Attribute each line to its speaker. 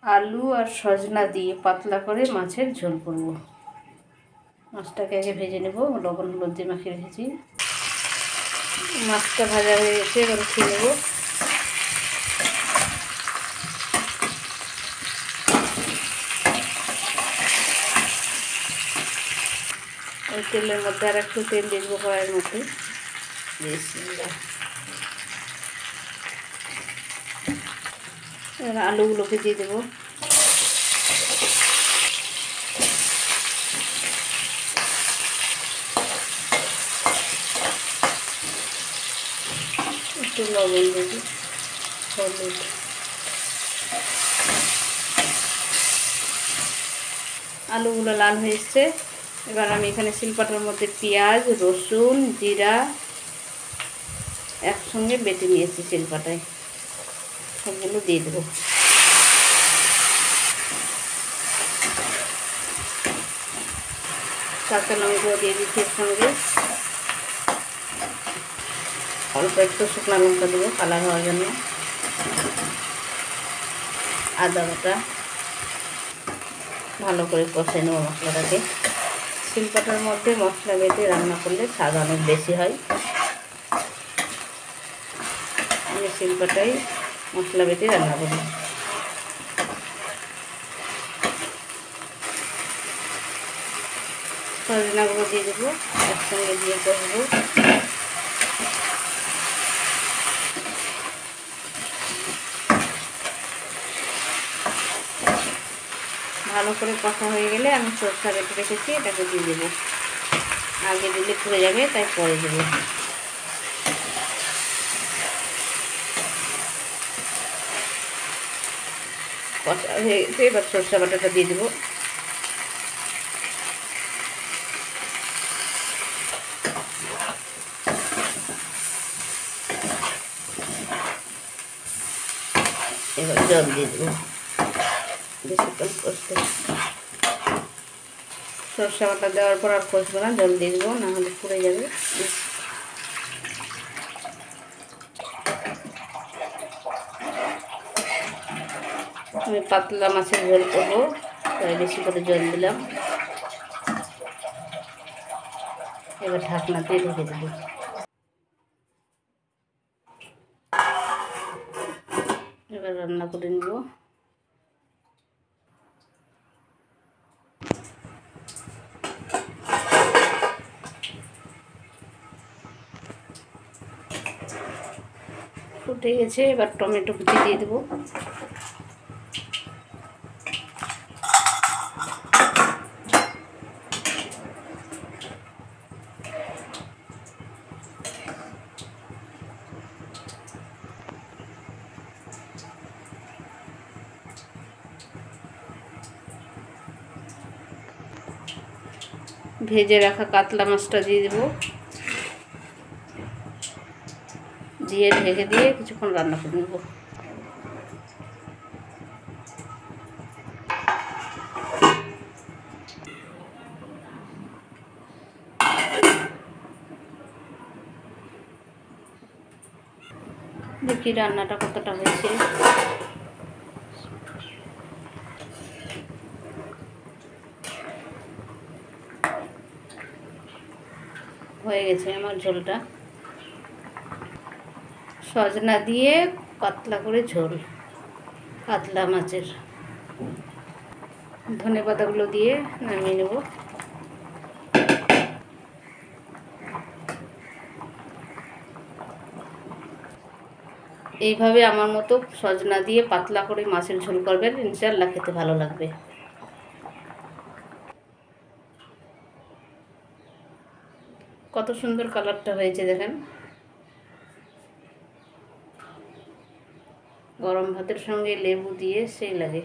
Speaker 1: আলু আর সজনা দিয়ে পাতলা করে মাছের ঝোল করব। মাছটাকে আগে ভেজে নেব, লবণ হলুদ দিয়ে মাখিয়ে রেখেছি। মাছটা ভাজা হয়ে গেছে, এবার উঠিয়ে নেব। ওই তেলের মধ্যে আর একটু তেল দিয়ে দেবো কড়াইয়ের মধ্যে। এবার আলুগুলোকে দিয়ে দেবো। একটু লবণ দেবো, হলুদ। আলুগুলো লাল হয়ে এসছে। এবার আমি এখানে শিলপাটার মধ্যে পেঁয়াজ, রসুন, জিরা একসঙ্গে বেটে নিয়েছি শিলপাটায়, সবগুলো দিয়ে দেবো। কাঁচা লঙ্কা দিয়ে দিচ্ছি এর সঙ্গে, অল্প একটু শুকনো লঙ্কা দেবো কালার হওয়ার জন্য। আদা বাটা, ভালো করে কষে নেবো মশলাটাকে। শিলপাটার মধ্যে মশলা বেটে রান্না করলে স্বাদ অনেক বেশি হয়। আমি শিলপাটাই মশলা বেটে রান্না করি। সজনাগুলো দিয়ে দেবো, একসঙ্গে দিয়ে কষবো। ভালো করে কষা হয়ে গেলে আমি সরষা বেটে রেখেছি, এটাকে দিয়ে দেবো। আগে দিলে পুড়ে যাবে, তাই পরে দেবো। কষা হয়ে গেছে, এবার সরষা বাটাটা দিয়ে দেবো। এবার জল দিয়ে দেবো বেশিক্ষণ কষতে। সরষা বাটা দেওয়ার পর আর কষবো না, জল দিয়ে দেবো, নাহলে পুড়ে যাবে। আমি পাতলা মাছের ঝোল করবো, তাই বেশি করে জল দিলাম। এবার ঢাকনা দিয়ে ঢেকে দেবো। এবার রান্না করে নেব। ফুটে গেছে, এবার টমেটো কুচি দিয়ে দেবো। ভেজে রাখা কাতলা মাছটা দিয়ে দেবো, দিয়ে ঢেকে দিয়ে কিছুক্ষণ রান্না করে নেব। দেখি রান্নাটা কতটা হয়েছে। হয়ে গেছে আমার ঝোলটা। সজনা দিয়ে পাতলা করে ঝোল কাতলা মাছের। ধনেপাতাগুলো দিয়ে নামিয়ে নেব। এইভাবে আমার মতো সজনা দিয়ে পাতলা করে মাছের ঝোল করবেন, ইনশাআল্লাহ খেতে ভালো লাগবে। কত সুন্দর কালারটা হয়েছে দেখেন। গরম ভাতের সঙ্গে লেবু দিয়ে সেই লাগে।